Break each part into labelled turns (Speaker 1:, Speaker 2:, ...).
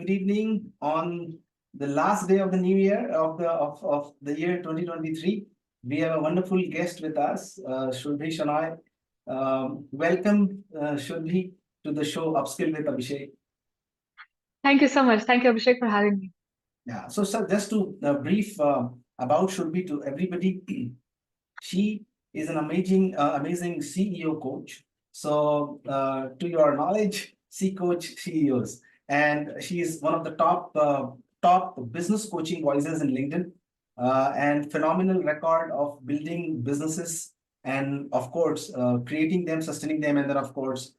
Speaker 1: good evening on the last day of the new year of the year 2023. We have a wonderful guest with us, Surabhi Shenoy. Welcome, Surabhi, to the show Upskill with Abhishek.
Speaker 2: Thank you so much. Thank you, Abhishek, for having me.
Speaker 1: Yeah, so sir, just to brief about Surabhi to everybody, she is an amazing CEO coach. So, to your knowledge, she coach CEOs, and she is one of the top business coaching voices in LinkedIn, and phenomenal record of building businesses, and of course, creating them, sustaining them, and then of course,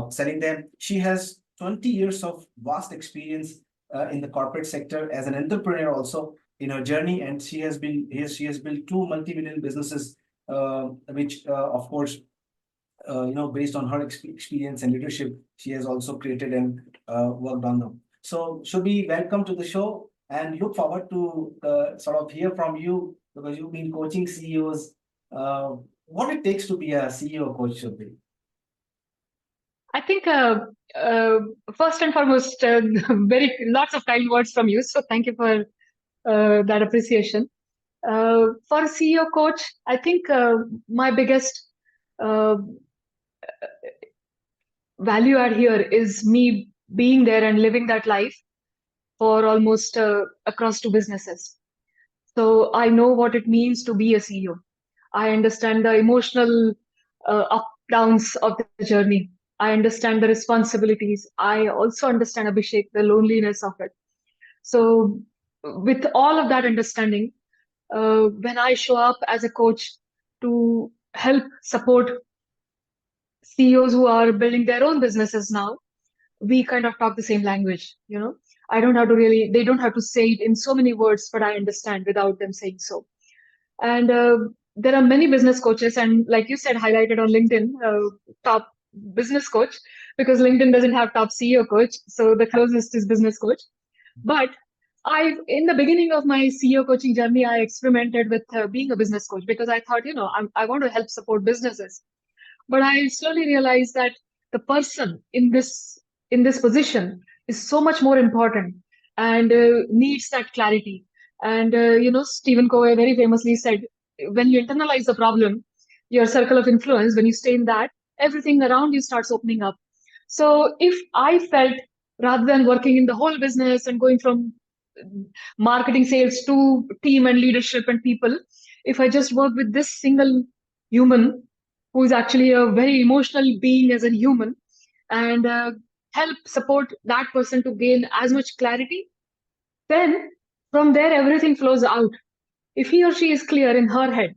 Speaker 1: selling them. She has 20 years of vast experience in the corporate sector as an entrepreneur also in her journey, and she has built two multi-million businesses, which of course, based on her experience and leadership, she has also created and worked on them. So should we welcome to the show and look forward to sort of hear from you, because you've been coaching CEOs, what it takes to be a CEO coach should be.
Speaker 2: I think uh, first and foremost, very lots of kind words from you. So thank you for that appreciation. For a CEO coach, I think my biggest uh, value add here is me being there and living that life for almost across two businesses. So I know what it means to be a CEO. I understand the emotional up downs of the journey. I understand the responsibilities. I also understand, Abhishek, the loneliness of it. So, with all of that understanding, when I show up as a coach to help support CEOs who are building their own businesses now, we kind of talk the same language. I don't have to really, they don't have to say it in so many words, but I understand without them saying so. And there are many business coaches, and like you said, highlighted on LinkedIn, top business coach, because LinkedIn doesn't have top CEO coach. So the closest is business coach. But in the beginning of my CEO coaching journey, I experimented with being a business coach because I thought, I want to help support businesses. But I slowly realized that the person in this position is so much more important and needs that clarity. And Stephen Covey very famously said, when you internalize the problem, your circle of influence, when you stay in that, everything around you starts opening up. So if I felt, rather than working in the whole business and going from marketing, sales to team and leadership and people, if I just work with this single human who is actually a very emotional being as a human, and help support that person to gain as much clarity, then from there everything flows out. If he or she is clear in her head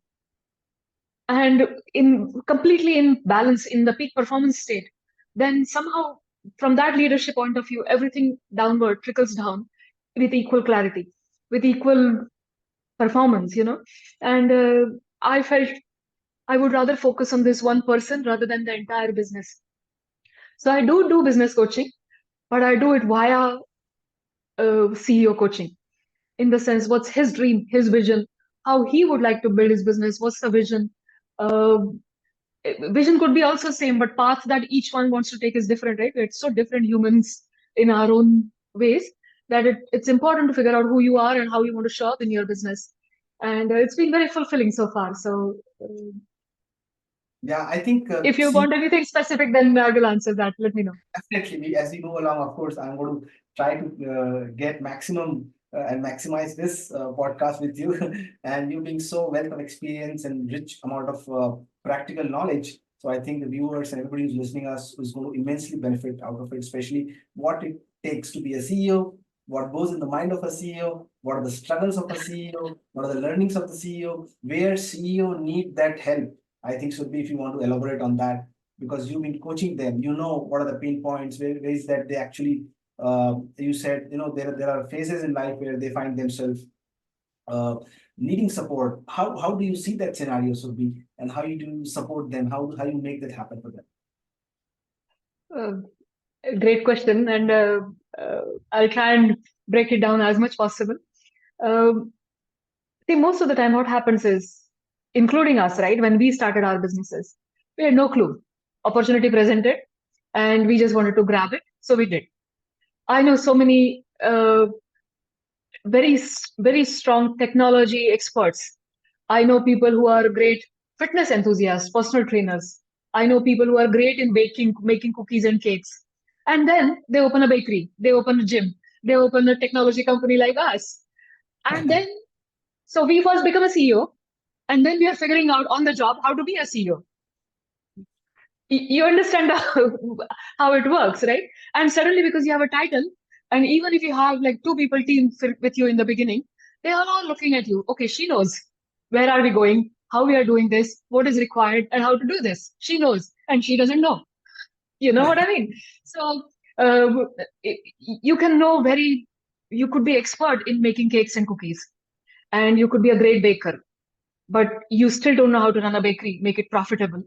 Speaker 2: and in completely in balance in the peak performance state, then somehow from that leadership point of view, everything downward trickles down with equal clarity, with equal performance. And I felt I would rather focus on this one person rather than the entire business. So I do business coaching, but I do it via CEO coaching, in the sense, what's his dream, his vision, how he would like to build his business, what's the vision. Uh, Vision could be also same, but path that each one wants to take is different, right? It's so different humans in our own ways that it's important to figure out who you are and how you want to show up in your business. And it's been very fulfilling so far. So
Speaker 1: Yeah, I think
Speaker 2: if you want anything specific, then I will answer that. Let me know.
Speaker 1: definitely, as we go along, of course, I'm going to try to get maximum and maximize this podcast with you, and you being so wealth of experience and rich amount of practical knowledge. So I think the viewers and everybody who's listening us is going to immensely benefit out of it, especially what it takes to be a CEO, what goes in the mind of a CEO, what are the struggles of a CEO, what are the learnings of the CEO, where CEO need that help. I think should be if you want to elaborate on that, because you've been coaching them, you know what are the pain points, where is that they actually, you said, there are phases in life where they find themselves uh, needing support. How do you see that scenario, Surbi, and how you do support them, how you make that happen for them?
Speaker 2: Uh, Great question, and uh, I'll try and break it down as much possible. Um, See, most of the time, what happens is, including us, right? When we started our businesses, we had no clue. Opportunity presented, and we just wanted to grab it, so we did. I know so many uh, very strong technology experts. I know people who are great fitness enthusiasts, personal trainers. I know people who are great in baking, making cookies and cakes. And then they open a bakery, they open a gym, they open a technology company like us. And then, so we first become a CEO, and then we are figuring out on the job how to be a CEO. You understand how it works, right? And suddenly, because you have a title, and even if you have like two people team with you in the beginning, they are all looking at you. Okay, she knows where are we going, how we are doing this, what is required, and how to do this. She knows, and she doesn't know. You know what I mean? So uh, you can know very, you could be expert in making cakes and cookies, and you could be a great baker, but you still don't know how to run a bakery, make it profitable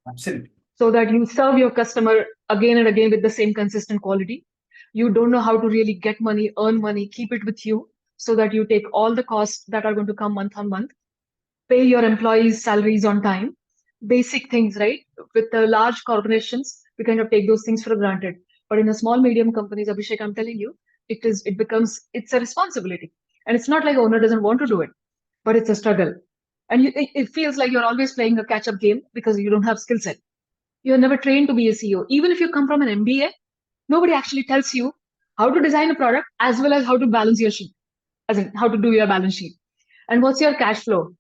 Speaker 1: Absolutely.
Speaker 2: so that you serve your customer again and again with the same consistent quality. You don't know how to really get money, earn money, keep it with you so that you take all the costs that are going to come month on month, pay your employees' salaries on time, basic things, right? With the large corporations, we kind of take those things for granted. But in a small, medium companies, Abhishek, I'm telling you, it's a responsibility. And it's not like owner doesn't want to do it, but it's a struggle. And it feels like you're always playing a catch up game because you don't have skill set. You're never trained to be a CEO. Even if you come from an MBA, nobody actually tells you how to design a product as well as how to balance your sheet, as in how to do your balance sheet. And what's your cash flow?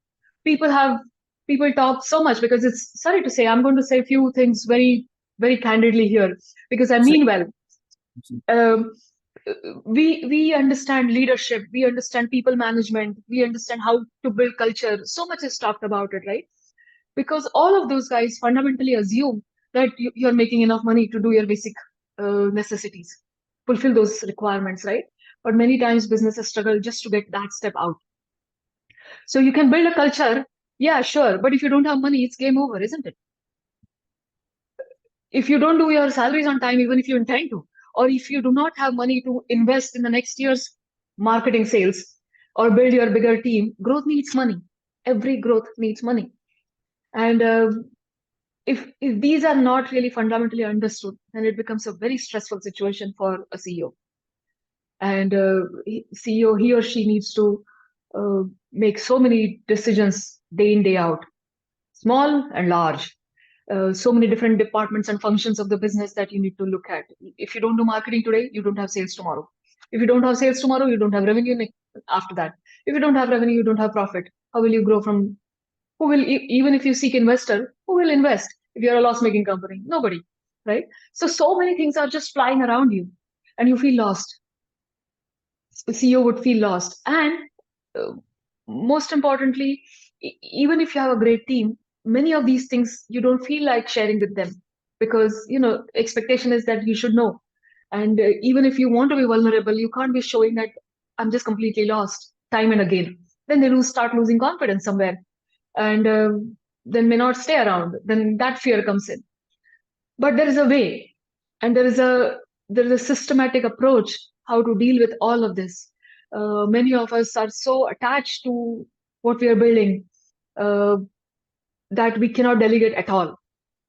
Speaker 2: People have people talk so much because it's sorry to say, I'm going to say a few things very, very candidly here because I mean well. Um, we understand leadership, we understand people management, we understand how to build culture. So much is talked about it, right? Because all of those guys fundamentally assume that you're making enough money to do your basic necessities, fulfill those requirements, right? But many times businesses struggle just to get that step out. So you can build a culture, yeah, sure, but if you don't have money, it's game over, isn't it? If you don't do your salaries on time, even if you intend to, or if you do not have money to invest in the next year's marketing sales or build your bigger team, growth needs money. Every growth needs money. And if these are not really fundamentally understood, then it becomes a very stressful situation for a CEO. And CEO, he or she needs to make so many decisions day in, day out, small and large. So many different departments and functions of the business that you need to look at. If you don't do marketing today, you don't have sales tomorrow. If you don't have sales tomorrow, you don't have revenue after that. If you don't have revenue, you don't have profit. How will you grow from who will even if you seek investor, who will invest if you're a loss making company? Nobody, right? So many things are just flying around you and you feel lost. The CEO would feel lost. And uh, most importantly, even if you have a great team, many of these things you don't feel like sharing with them because expectation is that you should know. And even if you want to be vulnerable, you can't be showing that I'm just completely lost time and again. Then they start losing confidence somewhere, and then may not stay around. Then that fear comes in. But there is a way, and there is a systematic approach how to deal with all of this. Many of us are so attached to what we are building uh, that we cannot delegate at all.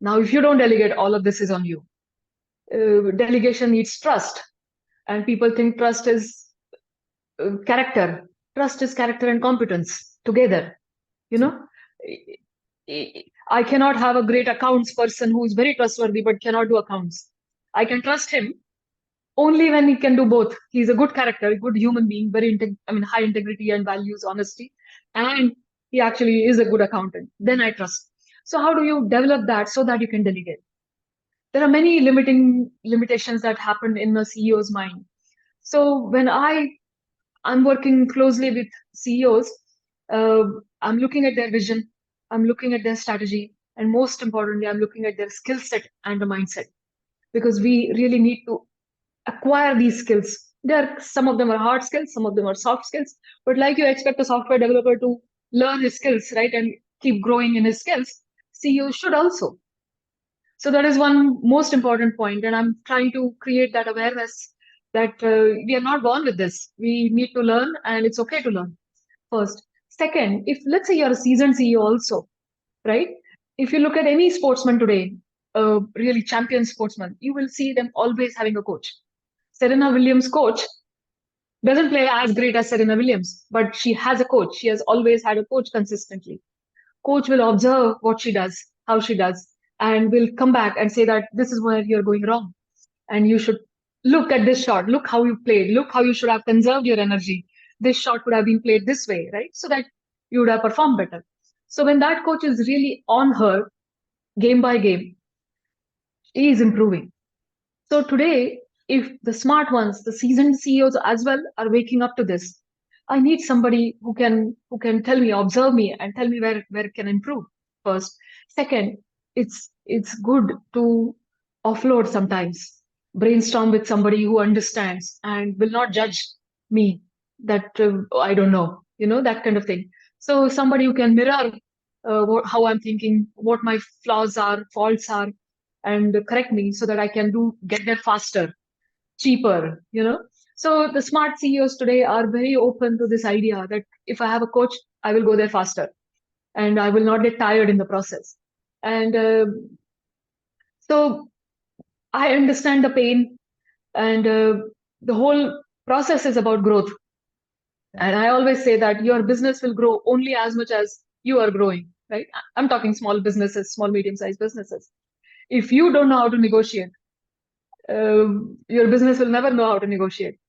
Speaker 2: Now, if you don't delegate, all of this is on you. Delegation needs trust, and people think trust is character. Trust is character and competence together. You know, I cannot have a great accounts person who is very trustworthy but cannot do accounts. I can trust him only when he can do both. He's a good character, a good human being, high integrity and values honesty, and he actually is a good accountant. Then I trust. So how do you develop that so that you can delegate? There are many limitations that happen in a CEO's mind. So when I'm working closely with CEOs. Uh, I'm looking at their vision, I'm looking at their strategy, and most importantly, I'm looking at their skill set and the mindset because we really need to acquire these skills. Some of them are hard skills, some of them are soft skills, but like you expect a software developer to learn his skills, right, and keep growing in his skills, CEOs should also. So that is one most important point, and I'm trying to create that awareness that we are not born with this. We need to learn, and it's okay to learn. First. Second, if let's say you're a seasoned CEO also, right? If you look at any sportsman today, a really champion sportsman, you will see them always having a coach. Serena Williams' coach Doesn't play as great as Serena Williams, but she has a coach. She has always had a coach consistently. Coach will observe what she does, how she does, and will come back and say that this is where you're going wrong. And you should look at this shot. Look how you played. Look how you should have conserved your energy. This shot could have been played this way, right? So that you would have performed better. So when that coach is really on her game by game, she is improving. So today, if the smart ones, the seasoned CEOs as well are waking up to this, I need somebody who can tell me, observe me, and tell me where it can improve. First, second, it's good to offload sometimes, brainstorm with somebody who understands and will not judge me that I don't know, that kind of thing. So somebody who can mirror how I'm thinking, what my flaws are, faults are, and correct me so that I can get there faster, cheaper. So the smart CEOs today are very open to this idea that if I have a coach, I will go there faster and I will not get tired in the process. And so I understand the pain, and the whole process is about growth. And I always say that your business will grow only as much as you are growing, right? I'm talking small businesses, small, medium sized businesses. If you don't know how to negotiate, your business will never know how to negotiate.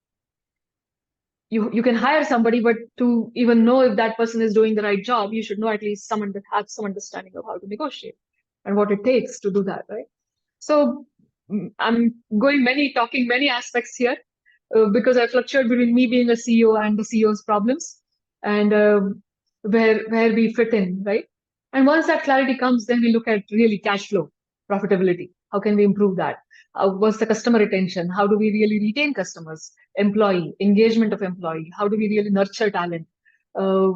Speaker 2: You can hire somebody, but to even know if that person is doing the right job, you should know at least someone that has some understanding of how to negotiate and what it takes to do that, right? So I'm talking many aspects here, because I fluctuate between me being a CEO and the CEO's problems, and where we fit in, right? And once that clarity comes, then we look at really cash flow, profitability. How can we improve that? What's the customer retention? How do we really retain customers? Employee engagement of employee. How do we really nurture talent? Uh,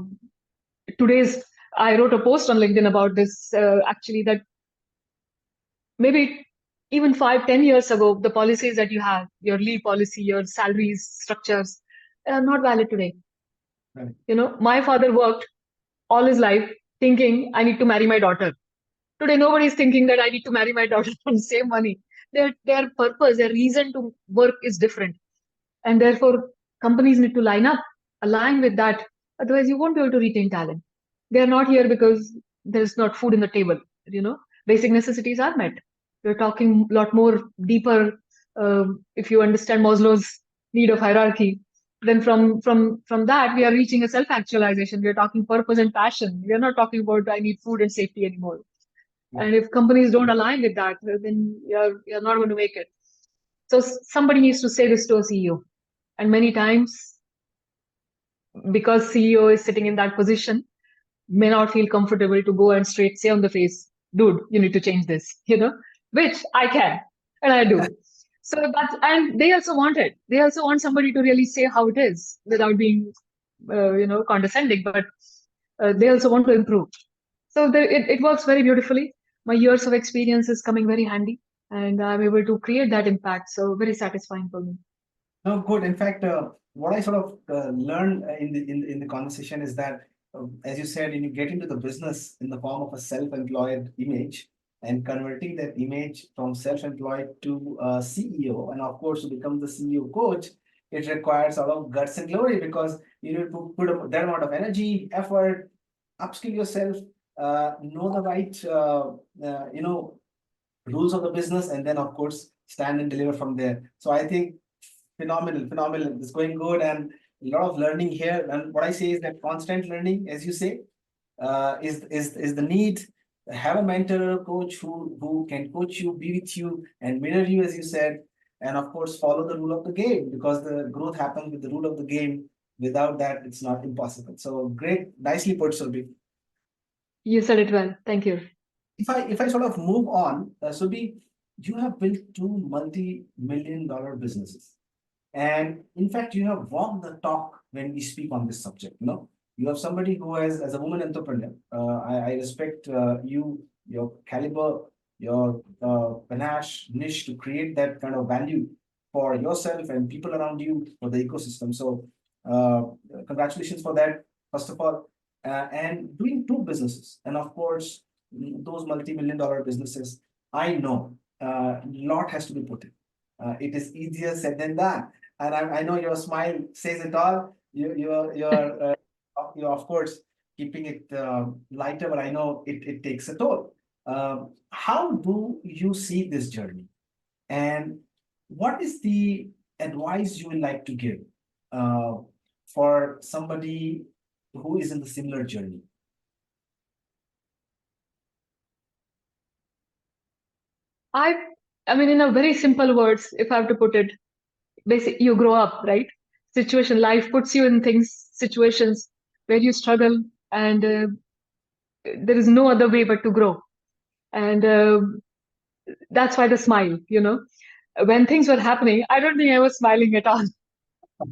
Speaker 2: today's I wrote a post on LinkedIn about this, actually, that maybe even 5, 10 years ago, the policies that you have, your leave policy, your salaries, structures, are not valid today.
Speaker 1: Right.
Speaker 2: My father worked all his life thinking, I need to marry my daughter. Today, nobody is thinking that I need to marry my daughter and save money. Their purpose, their reason to work is different. And therefore, companies need to align with that. Otherwise, you won't be able to retain talent. They are not here because there's not food in the table. Basic necessities are met. We're talking a lot more deeper. If you understand Maslow's need of hierarchy, then from that we are reaching a self-actualization. We are talking purpose and passion. We are not talking about I need food and safety anymore.
Speaker 1: Yeah.
Speaker 2: And if companies don't align with that, then you're not going to make it. So somebody needs to say this to a CEO. And many times, because CEO is sitting in that position, may not feel comfortable to go and straight say on the face, dude, you need to change this, which I can and I do. So and they also want it. They also want somebody to really say how it is without being, condescending, but they also want to improve. So it works very beautifully. My years of experience is coming very handy, and I'm able to create that impact. So very satisfying for me.
Speaker 1: No, good. In fact, what I sort of learned in the conversation is that, as you said, when you get into the business in the form of a self-employed image and converting that image from self-employed to CEO, and of course to become the CEO coach, it requires a lot of guts and glory because you need to put that amount of energy, effort, upskill yourself, know the right, rules of the business, and then of course stand and deliver from there. So I think phenomenal. It's going good and a lot of learning here. And what I say is that constant learning, as you say, is the need. Have a mentor, a coach who can coach you, be with you, and mirror you, as you said, and of course follow the rule of the game because the growth happens with the rule of the game. Without that, it's not impossible. So great, nicely put, Surabhi.
Speaker 2: You said it well. Thank you.
Speaker 1: If I sort of move on, Surabhi, you have built two multi-million-dollar businesses. And in fact, you have walked the talk when we speak on this subject. You have somebody who has, as a woman entrepreneur, I respect you, your caliber, your panache, niche to create that kind of value for yourself and people around you for the ecosystem. So, uh, congratulations for that, first of all. And doing two businesses, and of course, those multi-million-dollar businesses, I know a lot has to be put in. It is easier said than done. and I know your smile says it all. You're of course keeping it lighter, but I know it takes a toll. How do you see this journey? And what is the advice you would like to give uh, for somebody who is in the similar journey?
Speaker 2: I I mean, in a very simple words, if I have to put it, basically you grow up, right? Situation, life puts you in situations where you struggle, and there is no other way but to grow. And that's why the smile, when things were happening, I don't think I was smiling at all.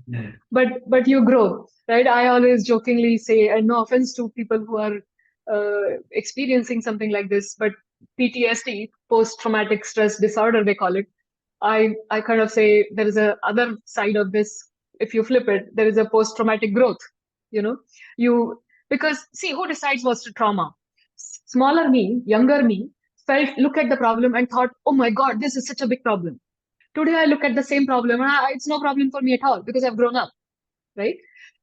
Speaker 1: Mhm.
Speaker 2: But you grow, right? I always jokingly say, and no offense to people who are experiencing something like this, but PTSD, post traumatic stress disorder, they call it. I kind of say there is a other side of this. If you flip it, there is a post traumatic growth. You know, you because see, who decides what's the trauma? Smaller me, younger me, felt look at the problem and thought, oh my god, this is such a big problem. Today I look at the same problem and it's no problem for me at all because I've grown up, right?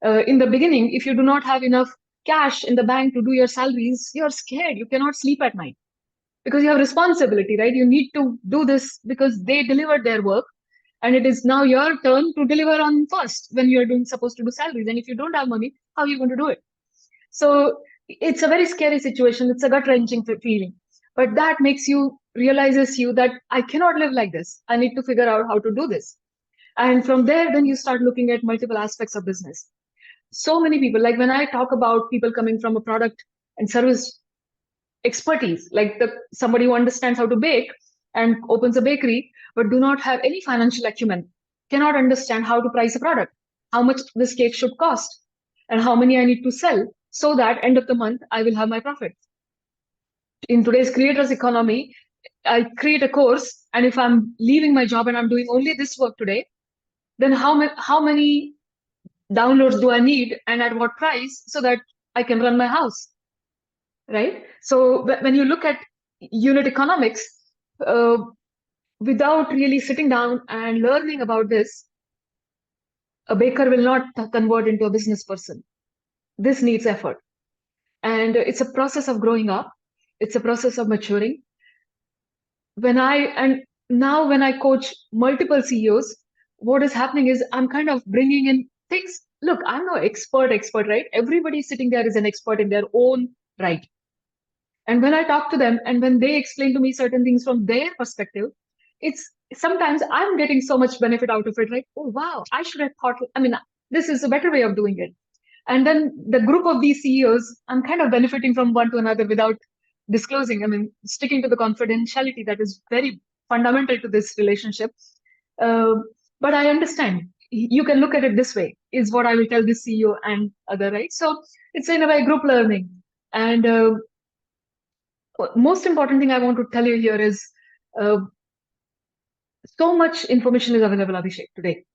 Speaker 2: In the beginning, if you do not have enough cash in the bank to do your salaries, you're scared. You cannot sleep at night because you have responsibility, right? You need to do this because they delivered their work, and it is now your turn to deliver on first when you're doing supposed to do salaries. And if you don't have money, how are you going to do it? So it's a very scary situation. It's a gut wrenching feeling, but that makes you realizes you that I cannot live like this. I need to figure out how to do this. And from there, then you start looking at multiple aspects of business. So many people, like when I talk about people coming from a product and service expertise, like somebody who understands how to bake and opens a bakery, but do not have any financial acumen, cannot understand how to price a product, how much this cake should cost, and how many I need to sell so that end of the month I will have my profit. In today's creators economy, I create a course, and if I'm leaving my job and I'm doing only this work today, then how many downloads do I need and at what price so that I can run my house, right? So when you look at unit economics, uh, without really sitting down and learning about this, a baker will not convert into a business person. This needs effort. And it's a process of growing up. It's a process of maturing. And now when I coach multiple CEOs, what is happening is I'm kind of bringing in things. Look, I'm no expert, right? Everybody sitting there is an expert in their own right. And when I talk to them and when they explain to me certain things from their perspective, it's sometimes I'm getting so much benefit out of it, right? Oh, wow, I should have thought, I mean, this is a better way of doing it. And then the group of these CEOs, I'm kind of benefiting from one to another without disclosing. I mean, sticking to the confidentiality that is very fundamental to this relationship. Uh, but I understand. You can look at it this way, is what I will tell this CEO and other, right? So it's in a way group learning. And most important thing I want to tell you here is uh, so much information is available, Abhishek, today.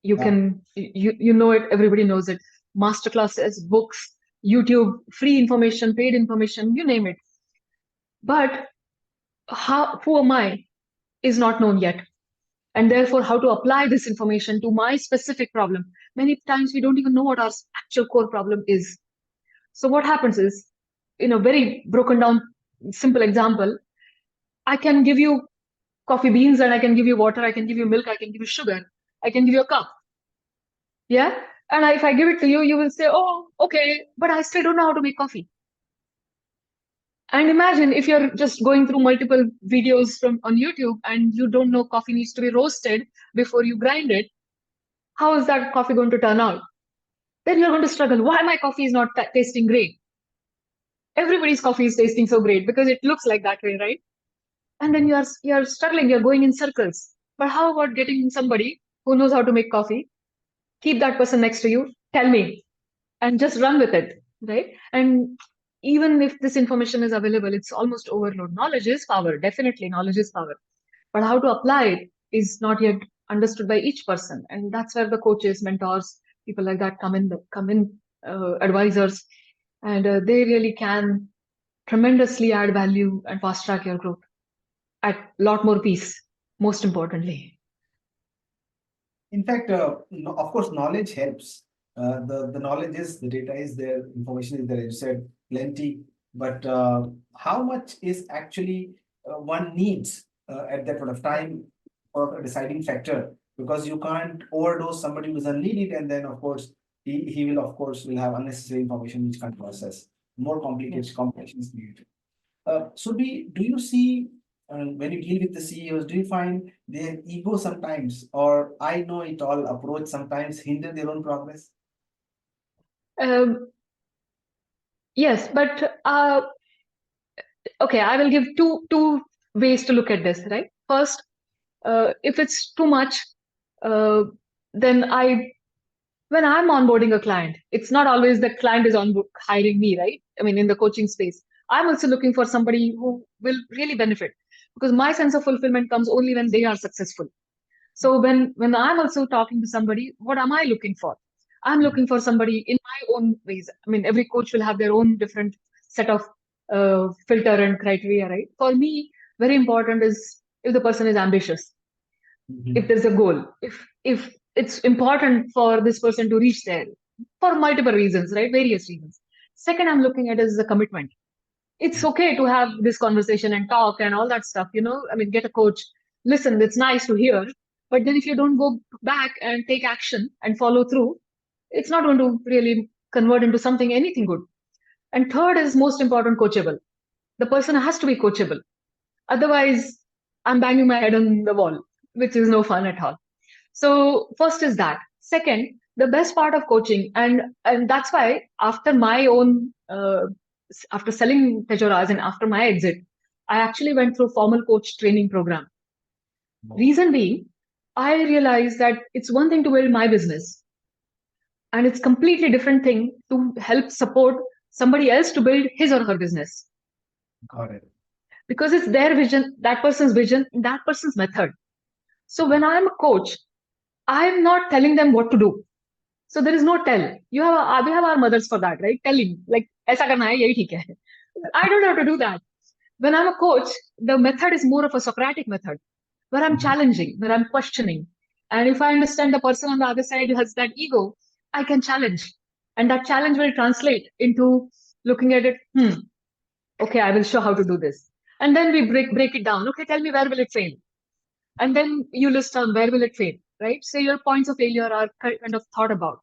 Speaker 1: Yeah.
Speaker 2: You know it, everybody knows it. Masterclasses, books, YouTube, free information, paid information, you name it. But who am I is not known yet. And therefore, how to apply this information to my specific problem. Many times we don't even know what our actual core problem is. So what happens is, in a very broken down, simple example, I can give you coffee beans and I can give you water, I can give you milk, I can give you sugar, I can give you a cup. Yeah. And if I give it to you, you will say, oh, okay, but I still don't know how to make coffee. And imagine if you're just going through multiple videos from on YouTube and you don't know coffee needs to be roasted before you grind it, how is that coffee going to turn out? Then you're going to struggle. Why my coffee is not tasting great? Everybody's coffee is tasting so great because it looks like that way, right? And then you're struggling, you're going in circles. But how about getting somebody who knows how to make coffee? Keep that person next to you, tell me, and just run with it, right? And even if this information is available, it's almost overload. Knowledge is power, definitely knowledge is power, but how to apply it is not yet understood by each person. And that's where the coaches, mentors, people like that come in, advisors, and they really can tremendously add value and fast track your growth at a lot more peace, most importantly.
Speaker 1: In fact, of course, knowledge helps. The knowledge is, the data is there, information is there. You said plenty, but how much is actually one needs at that point of time for a deciding factor? Because you can't overdose somebody who doesn't need it, and then of course he will of course will have unnecessary information which can't process. More
Speaker 2: Yeah.
Speaker 1: complications needed. Subhi, do you see when you deal with the CEOs, do you find their ego sometimes, or I know it all approach sometimes hinder their own progress?
Speaker 2: Um, yes, but okay, I will give two ways to look at this, right? First, if it's too much, uh, then when I'm onboarding a client, it's not always the client is on hiring me, right? I mean, in the coaching space, I'm also looking for somebody who will really benefit because my sense of fulfillment comes only when they are successful. So when I'm also talking to somebody, what am I looking for? I'm
Speaker 1: Mhm.
Speaker 2: looking for somebody in my own ways. I mean, every coach will have their own different set of filter and criteria, right? For me, very important is if the person is ambitious, if
Speaker 1: Mhm.
Speaker 2: there's a goal, if it's important for this person to reach there for multiple reasons, right? Various reasons. Second, I'm looking at is the commitment. It's okay to have this conversation and talk and all that stuff, I mean, get a coach, listen, it's nice to hear, but then if you don't go back and take action and follow through, it's not going to really convert into something anything good. And third is most important, coachable. The person has to be coachable, otherwise I'm banging my head on the wall, which is no fun at all. So first is that. Second, the best part of coaching, and that's why after my own after selling Tejoras and after my exit, I actually went through formal coach training program.
Speaker 1: Wow.
Speaker 2: Reason being, I realized that it's one thing to build my business, and it's completely different thing to help support somebody else to build his or her business,
Speaker 1: Got it.
Speaker 2: because it's their vision, that person's method. So when I'm a coach, I'm not telling them what to do. So there is no tell. We have our mothers for that, right? Telling like ऐसा करना है यही ठीक है. I don't have to do that. When I'm a coach, the method is more of a Socratic method, where I'm
Speaker 1: Mhm.
Speaker 2: challenging, where I'm questioning, and if I understand the person on the other side has that ego, I can challenge, and that challenge will translate into looking at it. Okay, I will show how to do this, and then we break it down. Okay, tell me where will it fail, and then you list down where will it fail, right? So your points of failure are kind of thought about,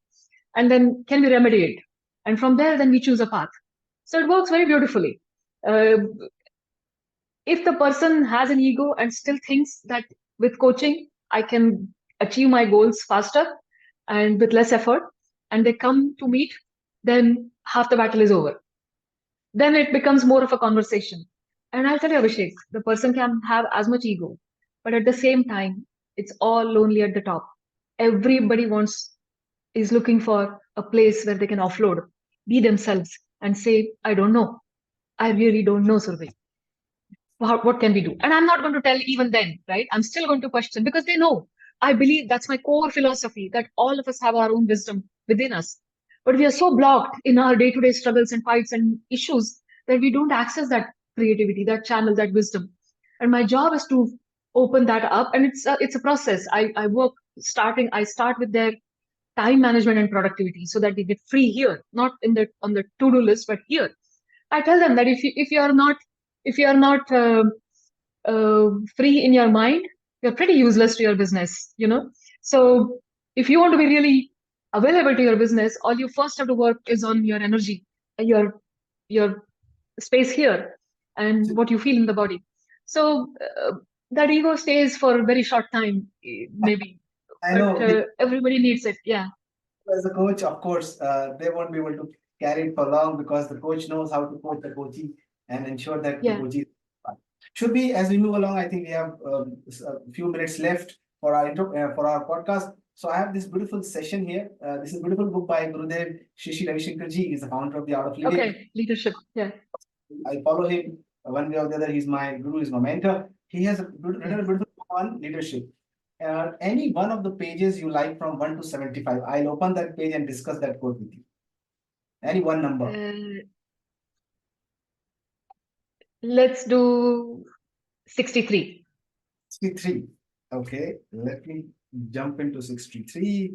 Speaker 2: and then can we remedy it, and from there then we choose a path. So it works very beautifully. uh, if the person has an ego and still thinks that with coaching I can achieve my goals faster and with less effort, and they come to meet, then half the battle is over. Then it becomes more of a conversation. And I'll tell you, Abhishek, the person can have as much ego, but at the same time, it's all lonely at the top. Everybody is looking for a place where they can offload, be themselves, and say, I don't know. I really don't know, Survey. What can we do? And I'm not going to tell even then, right? I'm still going to question because they know. I believe that's my core philosophy that all of us have our own wisdom within us. But we are so blocked in our day to day struggles and fights and issues that we don't access that creativity, that channel, that wisdom. And my job is to open that up. And it's a process. I start with their time management and productivity so that they get free here, not on the to do list, but here. I tell them that if you are not free in your mind, you're pretty useless to your business. So if you want to be really available to your business, all you first have to work is on your energy, your space here, and what you feel in the body. So that ego stays for a very short time, maybe,
Speaker 1: I
Speaker 2: but
Speaker 1: know
Speaker 2: everybody needs it. Yeah,
Speaker 1: as a coach, of course, they won't be able to carry it for long because the coach knows how to coach the coachee and ensure that the
Speaker 2: yeah.
Speaker 1: coachee should be. As we move along, I think we have a few minutes left for our for our podcast. So I have this beautiful session here. This is a beautiful book by Gurudev Shishi Ravishankar ji. He's the founder of the Art of Leadership.
Speaker 2: Okay, leadership. Yeah,
Speaker 1: I follow him one way or the other. He's my guru, he's my mentor. He has written
Speaker 2: yeah.
Speaker 1: a beautiful book on leadership. Any one of the pages you like from 1 to 75, I'll open that page and discuss that quote with you. Any one number.
Speaker 2: Let's do 63.
Speaker 1: 63. Okay, let me jump into 63.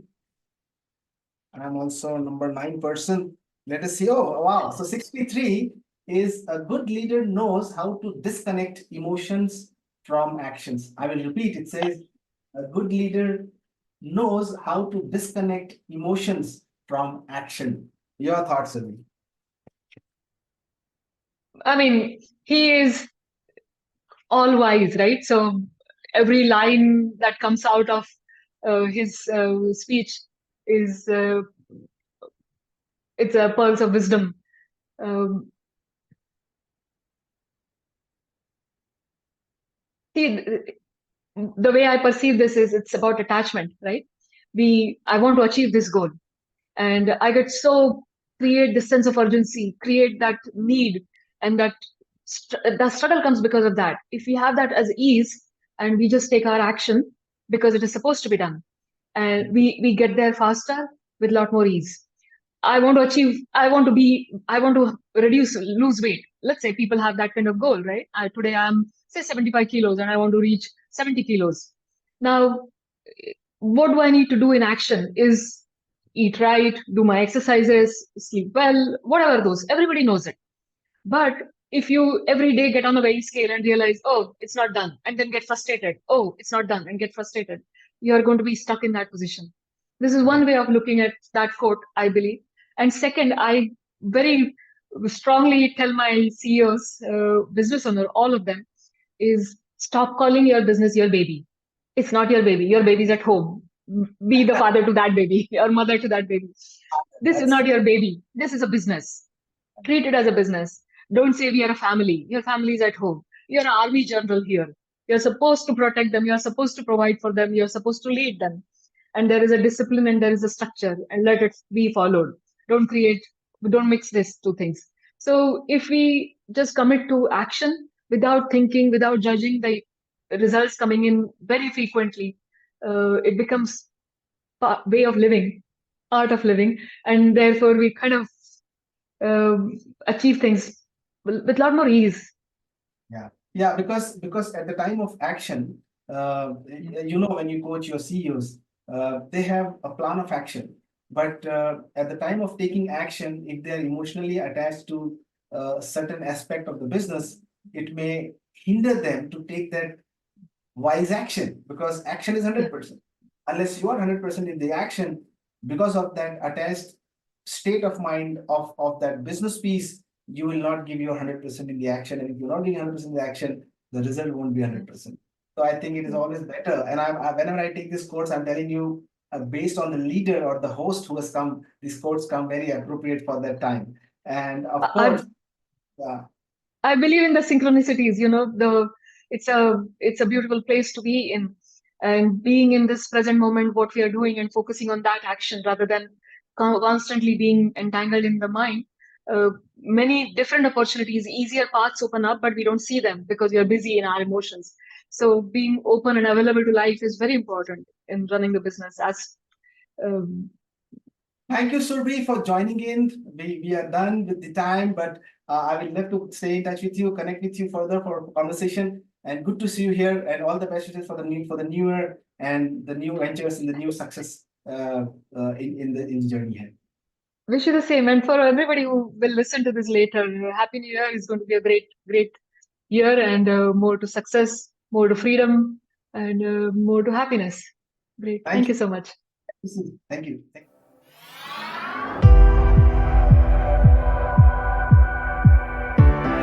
Speaker 1: I'm also number 9 person. Let us see. Oh, wow. So 63 is a good leader knows how to disconnect emotions from actions. I will repeat. It says a good leader knows how to disconnect emotions from action. Your thoughts, Surabhi?
Speaker 2: I mean, he is all wise, right? So every line that comes out of his speech is it's a pearls of wisdom. Um, see, the way I perceive this is it's about attachment, right? I want to achieve this goal, and I get so create this sense of urgency, create that need, and the struggle comes because of that. If we have that as ease, and we just take our action because it is supposed to be done, and we get there faster with a lot more ease. I want to lose weight. Let's say people have that kind of goal, right? Today I'm, say, 75 kilos and I want to reach 70 kilos. Now, what do I need to do in action is eat right, do my exercises, sleep well, whatever those, everybody knows it. But if you every day get on the weighing scale and realize, oh, it's not done, and then get frustrated, oh, it's not done, and get frustrated, you're going to be stuck in that position. This is one way of looking at that quote, I believe. And second, I very strongly tell my CEOs, business owner, all of them, is stop calling your business your baby. It's not your baby. Your baby's at home. Be the father to that baby or mother to that baby. This is
Speaker 1: That's
Speaker 2: not your baby. This is a business. Treat it as a business. Don't say we are a family. Your family is at home. You're an army general here. You're supposed to protect them. You're supposed to provide for them. You're supposed to lead them. And there is a discipline and there is a structure, and let it be followed. Don't create, don't mix these two things. So if we just commit to action without thinking, without judging the results coming in very frequently, it becomes way of living, art of living, and therefore we kind of achieve things with a lot more ease.
Speaker 1: Yeah, yeah, because at the time of action, when you coach your CEOs, they have a plan of action. But at the time of taking action, if they are emotionally attached to a certain aspect of the business, it may hinder them to take that wise action because action is
Speaker 2: Yeah.
Speaker 1: 100%. Unless you are 100% in the action, because of that attached state of mind of that business piece, you will not give your 100% in the action. And if you're not giving 100% in the action, the result won't be 100%. So I think it is always better. And whenever I take this course, I'm telling you, based on the leader or the host who has come, these quotes come very appropriate for that time. And of
Speaker 2: I,
Speaker 1: course, yeah.
Speaker 2: I believe in the synchronicities, it's a beautiful place to be in, and being in this present moment, what we are doing and focusing on that action rather than constantly being entangled in the mind. Many different opportunities, easier paths open up, but we don't see them because we are busy in our emotions. So being open and available to life is very important in running the business. As um,
Speaker 1: Thank you, Surbi, for joining in. We are done with the time, but I will love to stay in touch with you, connect with you further for conversation. And good to see you here. And all the best wishes for the newer and the new ventures and the new success in the journey ahead.
Speaker 2: Wish you the same. And for everybody who will listen to this later, Happy New Year is going to be a great, great year, and more to success, more to freedom, and more to happiness. Great.
Speaker 1: Thank
Speaker 2: Thank
Speaker 1: you.
Speaker 2: you so much.
Speaker 1: Thank you.